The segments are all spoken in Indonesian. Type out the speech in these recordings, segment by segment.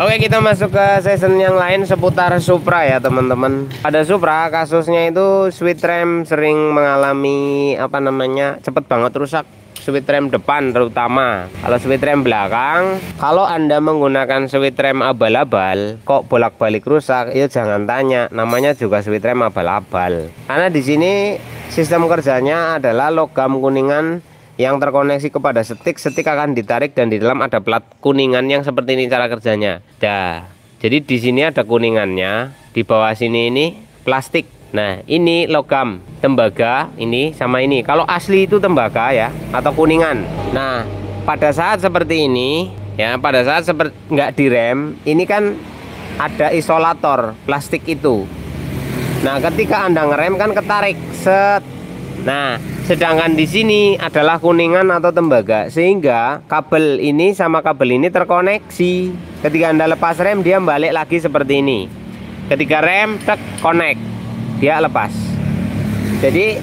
Oke, kita masuk ke season yang lain seputar Supra ya teman-teman. Pada Supra kasusnya itu sweet rem sering mengalami cepet banget rusak. Sweet rem depan terutama. Kalau sweet rem belakang, kalau Anda menggunakan sweet rem abal-abal kok bolak-balik rusak, ya jangan tanya, namanya juga sweet rem abal-abal. Karena di sini sistem kerjanya adalah logam kuningan yang terkoneksi kepada setik. Setik akan ditarik dan di dalam ada plat kuningan yang seperti ini cara kerjanya. Jadi di sini ada kuningannya, di bawah sini ini plastik. Nah, ini logam tembaga, ini sama ini. Kalau asli itu tembaga ya, atau kuningan. Nah, pada saat seperti ini ya, pada saat seperti nggak direm, ini kan ada isolator plastik itu. Nah, ketika Anda ngerem kan ketarik, set. Nah, sedangkan di sini adalah kuningan atau tembaga, sehingga kabel ini sama kabel ini terkoneksi. Ketika Anda lepas rem, dia balik lagi seperti ini. Ketika rem, tek, connect, dia lepas. Jadi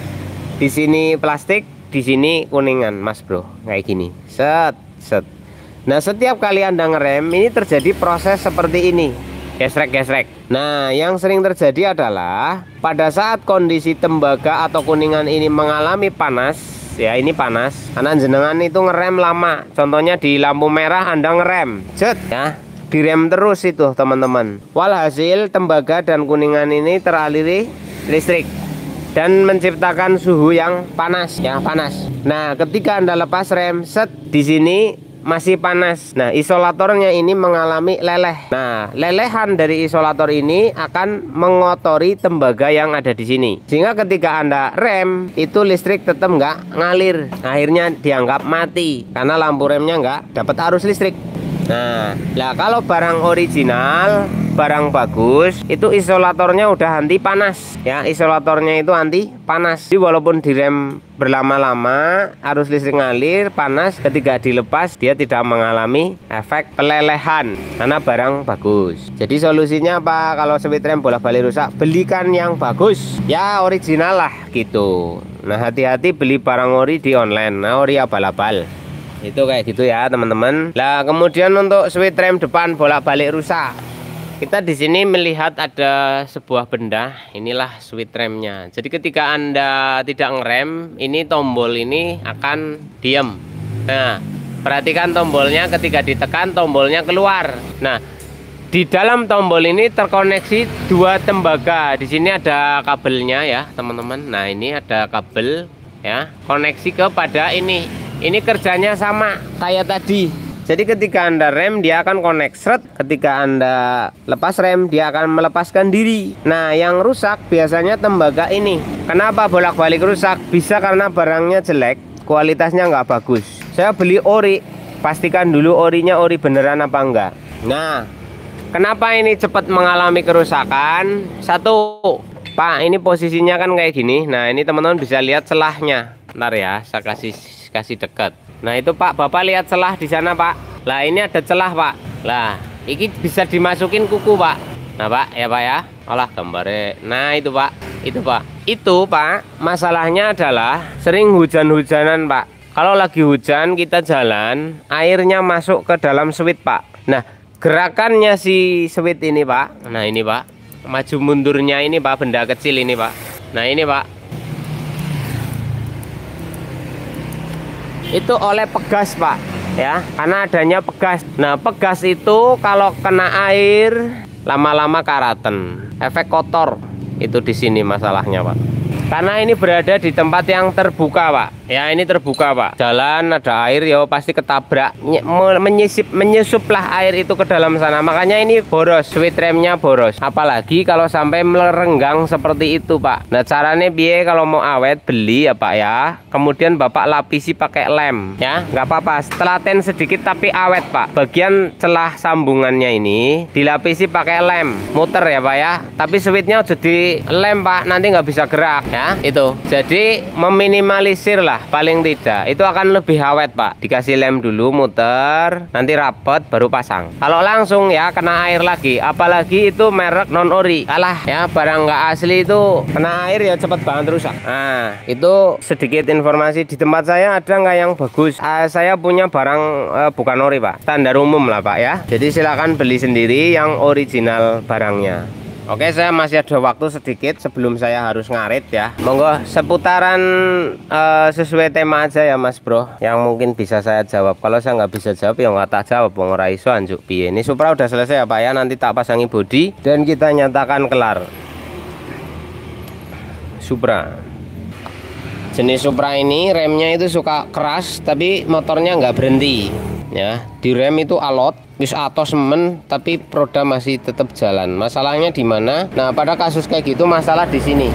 di sini plastik, di sini kuningan, Mas Bro, kayak gini. Set, set. Nah, setiap kali Anda ngerem, ini terjadi proses seperti ini. Gesrek-gesrek. Nah, yang sering terjadi adalah pada saat kondisi tembaga atau kuningan ini mengalami panas, ya ini panas, karena jenengan itu ngerem lama. Contohnya di lampu merah Anda ngerem, jet ya, direm terus itu teman-teman. Walhasil tembaga dan kuningan ini teraliri listrik dan menciptakan suhu yang panas, ya panas. Nah, ketika Anda lepas rem, set, di sini masih panas. Nah, isolatornya ini mengalami leleh. Nah, lelehan dari isolator ini akan mengotori tembaga yang ada di sini. Sehingga ketika Anda rem, itu listrik tetap nggak ngalir. Akhirnya dianggap mati karena lampu remnya nggak dapat arus listrik. Nah, kalau barang original, barang bagus, itu isolatornya udah anti panas ya, isolatornya itu anti panas. Jadi walaupun direm berlama-lama, arus listrik ngalir, panas, ketika dilepas dia tidak mengalami efek pelelehan karena barang bagus. Jadi solusinya apa? Kalau sweet rem bolak-balik rusak, belikan yang bagus ya, original lah gitu. Nah, hati-hati beli barang ori di online. Nah, ori abal-abal itu kayak gitu ya teman-teman. Nah, kemudian untuk sweet rem depan bolak-balik rusak, kita di sini melihat ada sebuah benda. Inilah sweet remnya. Jadi ketika Anda tidak ngerem, ini tombol ini akan diam. Nah, perhatikan tombolnya, ketika ditekan tombolnya keluar. Nah, di dalam tombol ini terkoneksi dua tembaga. Di sini ada kabelnya ya teman-teman. Nah, ini ada kabel ya, koneksi kepada ini. Ini kerjanya sama kayak tadi. Jadi ketika Anda rem, dia akan connect seret. Ketika Anda lepas rem, dia akan melepaskan diri. Nah, yang rusak biasanya tembaga ini. Kenapa bolak-balik rusak? Bisa karena barangnya jelek, kualitasnya nggak bagus. Saya beli ori, pastikan dulu orinya ori beneran apa enggak. Nah, kenapa ini cepat mengalami kerusakan? Satu, Pak, ini posisinya kan kayak gini. Nah, ini teman-teman bisa lihat celahnya. Ntar ya, saya kasih dekat. Nah, itu Pak, Bapak lihat celah di sana Pak. Lah, ini ada celah Pak. Lah, ini bisa dimasukin kuku Pak. Nah Pak, ya Pak ya. Olah gambarnya. Nah, itu Pak. Itu Pak. Itu Pak, masalahnya adalah sering hujan-hujanan Pak. Kalau lagi hujan kita jalan, airnya masuk ke dalam switch Pak. Nah, gerakannya si switch ini Pak. Nah, ini Pak. Maju mundurnya ini Pak, benda kecil ini Pak. Nah, ini Pak. Itu oleh pegas Pak ya, karena adanya pegas. Nah, pegas itu kalau kena air lama-lama karaten, efek kotor. Itu di sini masalahnya Pak, karena ini berada di tempat yang terbuka Pak ya. Ini terbuka Pak, jalan ada air ya pasti ketabrak, menyusuplah air itu ke dalam sana. Makanya ini boros, sweet remnya boros. Apalagi kalau sampai merenggang seperti itu Pak. Nah, caranya biar kalau mau awet beli ya Pak ya, kemudian Bapak lapisi pakai lem ya, nggak apa-apa, telaten sedikit tapi awet Pak. Bagian celah sambungannya ini dilapisi pakai lem, muter ya Pak ya, tapi sweetnya jadi lem Pak, nanti nggak bisa gerak ya. ya, itu. Jadi meminimalisir lah paling tidak. Itu akan lebih awet Pak. Dikasih lem dulu, muter, nanti rapet baru pasang. Kalau langsung ya kena air lagi, apalagi itu merek non ori. Kalah ya, barang nggak asli itu kena air ya cepet banget rusak. Nah, itu sedikit informasi. Di tempat saya ada nggak yang bagus? Saya punya barang bukan ori Pak, standar umum lah Pak ya. Jadi silakan beli sendiri yang original barangnya. Oke, saya masih ada waktu sedikit sebelum saya harus ngarit ya. Monggo seputaran sesuai tema aja ya Mas Bro, yang mungkin bisa saya jawab. Kalau saya nggak bisa jawab ya nggak tak jawab. Wong ora iso anjuk piye. Ini Supra udah selesai ya Pak ya. Nanti tak pasangi bodi dan kita nyatakan kelar. Supra. Jenis Supra ini remnya itu suka keras tapi motornya nggak berhenti. Ya, di rem itu alot, wis atos semen, tapi roda masih tetap jalan. Masalahnya di mana? Nah, pada kasus kayak gitu masalah di sini,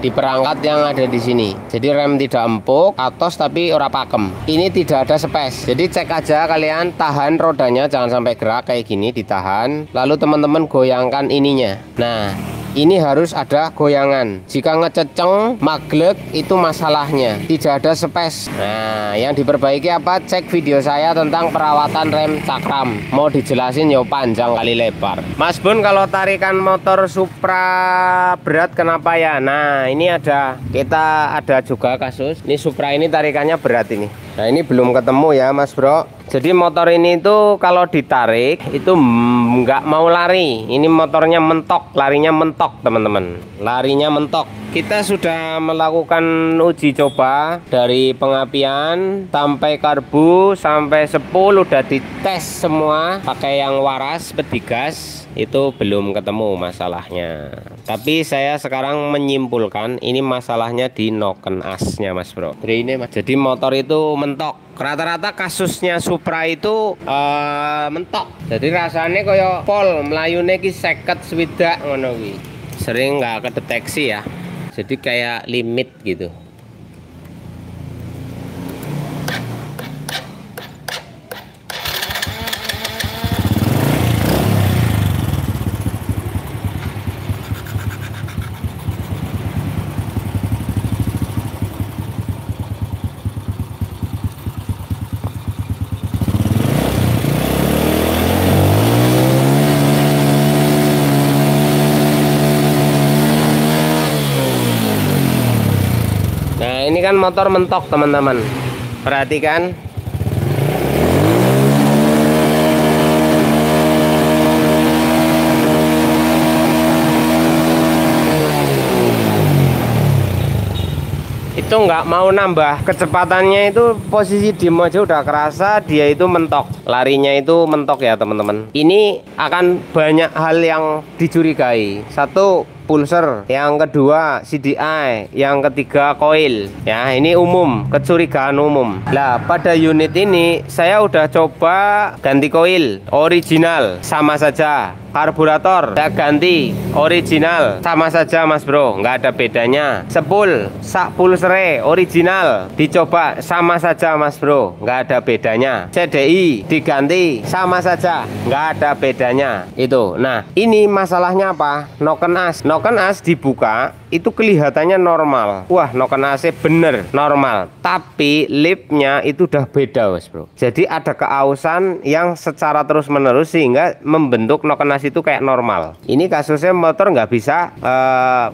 di perangkat yang ada di sini. Jadi rem tidak empuk, atos tapi ora pakem. Ini tidak ada space. Jadi cek aja kalian, tahan rodanya jangan sampai gerak kayak gini, ditahan. Lalu teman-teman goyangkan ininya. Nah, ini harus ada goyangan. Jika ngececeng, maglek, itu masalahnya. Tidak ada space. Nah, yang diperbaiki apa? Cek video saya tentang perawatan rem cakram. Mau dijelasin ya panjang kali lebar. Mas Bun, kalau tarikan motor Supra berat kenapa ya? Nah, ini kita ada juga kasus. Ini Supra ini tarikannya berat ini. Nah, ini belum ketemu ya Mas Bro. Jadi motor ini itu kalau ditarik itu nggak mau lari. Ini motornya mentok, larinya mentok teman-teman. Larinya mentok. Kita sudah melakukan uji coba dari pengapian sampai karbu sampai 10 udah dites semua pakai yang waras pedigas. Itu belum ketemu masalahnya. Tapi saya sekarang menyimpulkan ini masalahnya di noken asnya Mas Bro. Jadi ini Mas. Jadi motor itu mentok. Rata-rata kasusnya Supra itu mentok. Jadi rasanya kaya pol melayune ki 50 swidak ngono kuwi. Sering nggak kedeteksi ya. Jadi kayak limit gitu. Ini kan motor mentok teman-teman, perhatikan. Itu nggak mau nambah kecepatannya, itu posisi diem aja udah kerasa dia itu mentok, larinya itu mentok ya teman-teman. Ini akan banyak hal yang dicurigai. Satu, pulser, yang kedua CDI, yang ketiga koil ya. Ini umum, kecurigaan umum. Nah, pada unit ini saya udah coba ganti koil original, sama saja. Karburator saya ganti original, sama saja Mas Bro, nggak ada bedanya. Sepul sak pulsere original dicoba, sama saja Mas Bro, nggak ada bedanya. CDI diganti, sama saja, nggak ada bedanya. Itu. Nah, ini masalahnya apa? Noken as. Noken as dibuka itu kelihatannya normal. Wah, noken AC bener normal, tapi lipnya itu udah beda Mas Bro. Jadi ada keausan yang secara terus menerus sehingga membentuk noken as itu kayak normal. Ini kasusnya motor nggak bisa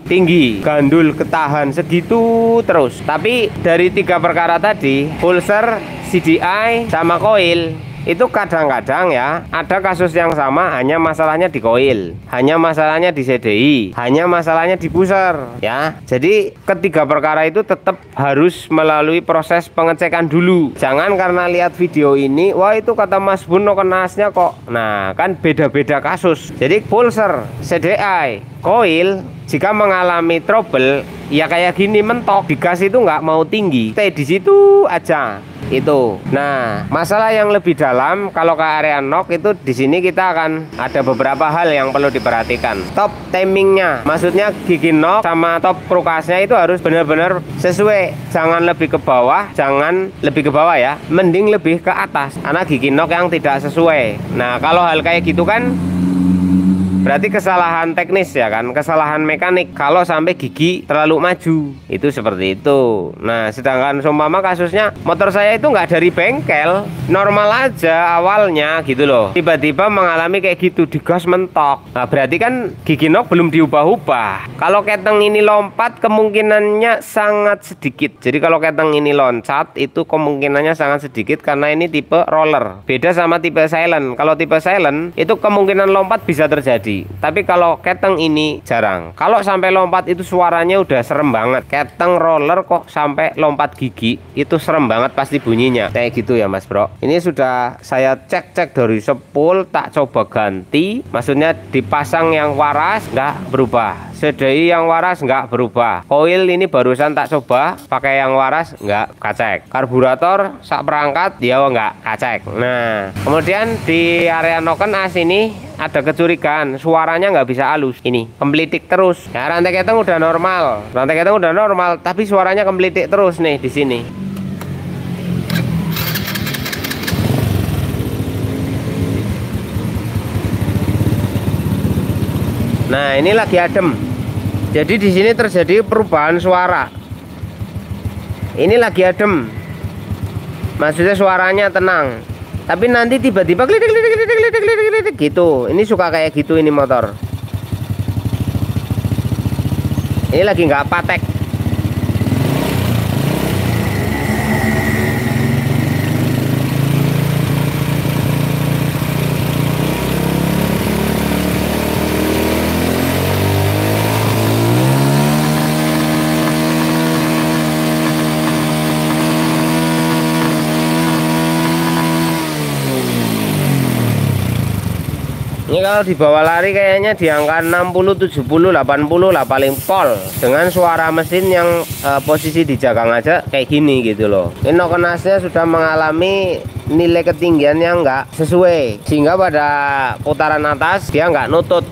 tinggi, gandul ketahan segitu terus. Tapi dari 3 perkara tadi, pulser, CDI, sama koil, itu kadang-kadang ya ada kasus yang sama, hanya masalahnya di koil, hanya masalahnya di CDI, hanya masalahnya di pusar ya. Jadi ketiga perkara itu tetap harus melalui proses pengecekan dulu. Jangan karena lihat video ini, wah itu kata Mas Bun noken asnya kok. Nah, kan beda-beda kasus. Jadi pulser, CDI, koil jika mengalami trouble ya kayak gini, mentok, digas itu nggak mau tinggi, stay di situ aja. Itu. Nah, masalah yang lebih dalam kalau ke area nok itu di sini kita akan ada beberapa hal yang perlu diperhatikan. Top timingnya, maksudnya gigi nok sama top krukasnya itu harus benar-benar sesuai. Jangan lebih ke bawah, jangan lebih ke bawah ya, mending lebih ke atas karena gigi nok yang tidak sesuai. Nah, kalau hal kayak gitu kan berarti kesalahan teknis ya kan, kesalahan mekanik kalau sampai gigi terlalu maju, itu seperti itu. Nah sedangkan seumpama kasusnya motor saya itu nggak dari bengkel, normal aja awalnya gitu loh, tiba-tiba mengalami kayak gitu, digas mentok. Nah berarti kan gigi nok belum diubah-ubah. Kalau keteng ini lompat kemungkinannya sangat sedikit. Jadi kalau keteng ini loncat itu kemungkinannya sangat sedikit karena ini tipe roller. Beda sama tipe silent. Kalau tipe silent itu kemungkinan lompat bisa terjadi. Tapi kalau keteng ini jarang. Kalau sampai lompat itu suaranya udah serem banget. Keteng roller kok sampai lompat gigi itu serem banget pasti bunyinya. Kayak gitu ya Mas Bro. Ini sudah saya cek dari sepul, tak coba ganti. Maksudnya dipasang yang waras nggak berubah. CDI yang waras nggak berubah. Koil ini barusan tak coba pakai yang waras nggak kacek. Karburator sak perangkat dia nggak kacek. Nah kemudian di area noken as ini ada kecurigaan, suaranya nggak bisa halus. Ini kemelitik terus. Ya rantai keteng udah normal, tapi suaranya kemelitik terus nih di sini. Nah ini lagi adem. Jadi di sini terjadi perubahan suara. Ini lagi adem. Maksudnya suaranya tenang. Tapi nanti tiba-tiba klik gitu. Ini suka kayak gitu ini motor. Ini lagi nggak patek. Ini kalau dibawa lari kayaknya di angka 60, 70, 80 lah paling pol. Dengan suara mesin yang posisi di jagang aja kayak gini gitu loh. Ini noken asnya sudah mengalami nilai ketinggian yang nggak sesuai. Sehingga pada putaran atas dia nggak nutut.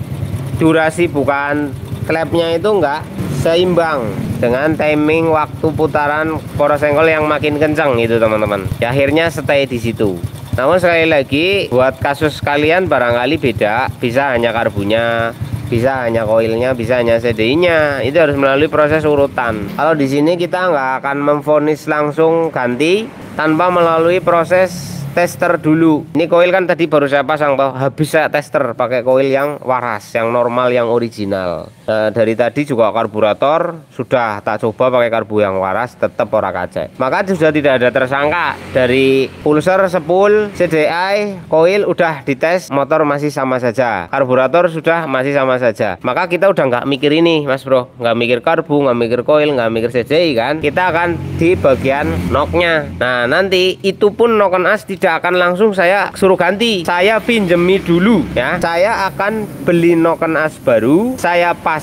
Durasi bukan klepnya itu nggak seimbang dengan timing waktu putaran poros senggol yang makin kencang gitu teman-teman. Ya, akhirnya stay di situ. Namun sekali lagi buat kasus kalian barangkali beda, bisa hanya karbunya, bisa hanya koilnya, bisa hanya CDI-nya. Itu harus melalui proses urutan. Kalau di sini kita nggak akan memvonis langsung ganti tanpa melalui proses tester dulu. Ini koil kan tadi baru saya pasang toh, habis saya tester pakai koil yang waras, yang normal, yang original. Nah, dari tadi juga karburator sudah tak coba pakai karbu yang waras, tetap ora kacek. Maka sudah tidak ada tersangka. Dari pulser, sepul, CDI, koil udah dites, motor masih sama saja. Karburator sudah masih sama saja. Maka kita udah nggak mikir ini, Mas Bro, nggak mikir karbu, nggak mikir koil, nggak mikir CDI kan. Kita akan di bagian noknya. Nah nanti itu pun noken as tidak akan langsung saya suruh ganti, saya pinjemi dulu ya. Saya akan beli noken as baru, saya pasang.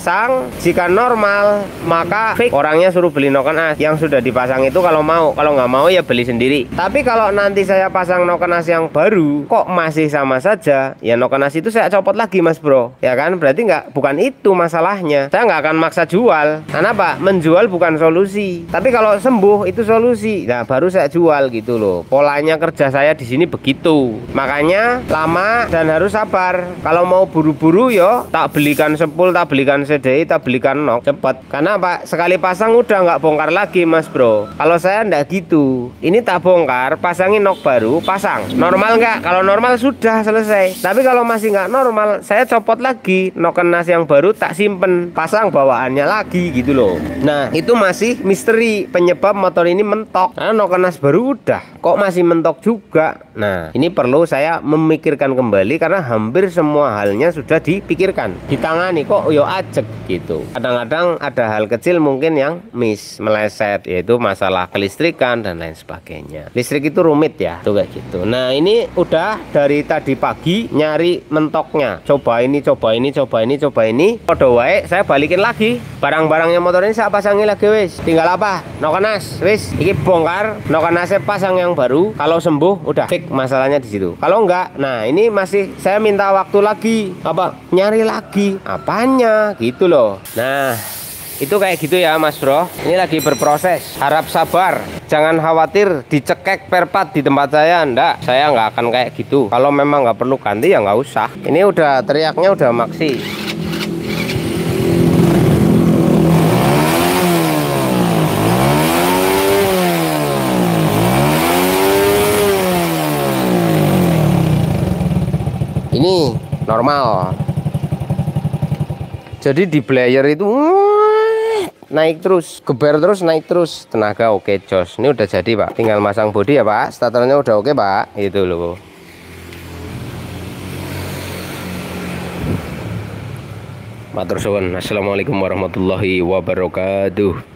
Jika normal maka fix, orangnya suruh beli noken as yang sudah dipasang itu kalau mau. Kalau nggak mau ya beli sendiri. Tapi kalau nanti saya pasang noken as yang baru kok masih sama saja, ya noken as itu saya copot lagi, Mas Bro, ya kan. Berarti bukan itu masalahnya. Saya nggak akan maksa jual. Karena apa? Menjual bukan solusi, tapi kalau sembuh itu solusi. Nah baru saya jual gitu loh. Polanya kerja saya di sini begitu, makanya lama dan harus sabar. Kalau mau buru-buru yo tak belikan sepul, tak belikan CDI, tak belikan nok cepet. Karena apa? Sekali pasang udah nggak bongkar lagi, Mas Bro. Kalau saya ndak gitu, ini tak bongkar, pasangin nok baru, pasang. Normal nggak? Kalau normal sudah selesai. Tapi kalau masih nggak normal, saya copot lagi noken as yang baru, tak simpen, pasang bawaannya lagi gitu loh. Nah itu masih misteri penyebab motor ini mentok. Karena noken as baru udah, kok masih mentok juga. Nah ini perlu saya memikirkan kembali karena hampir semua halnya sudah dipikirkan, ditangani, kok yo ajek gitu. Kadang-kadang ada hal kecil mungkin yang meleset, yaitu masalah kelistrikan dan lain sebagainya. Listrik itu rumit ya tuh kayak gitu. Nah ini udah dari tadi pagi nyari mentoknya, coba ini, coba ini, coba ini, coba ini. Podo wae saya balikin lagi barang-barangnya motor ini, saya pasangin lagi wis. Tinggal apa? Noken as wis, iki bongkar, noken as pasang yang baru. Kalau sembuh udah fix masalahnya di situ. Kalau enggak, nah ini masih saya minta waktu lagi, apa nyari lagi apanya gitu loh. Nah Itu kayak gitu ya Mas Bro. Ini lagi berproses. Harap sabar. Jangan khawatir dicekek perpat di tempat saya. Enggak, saya nggak akan kayak gitu. Kalau memang nggak perlu ganti ya nggak usah. Ini udah teriaknya udah maksi. Ini normal. Jadi di player itu naik terus, geber terus, naik terus. Tenaga oke jos. Ini udah jadi Pak. Tinggal masang bodi ya Pak. Starternya udah oke Pak. Itu loh. Matur suwun. Assalamualaikum warahmatullahi wabarakatuh.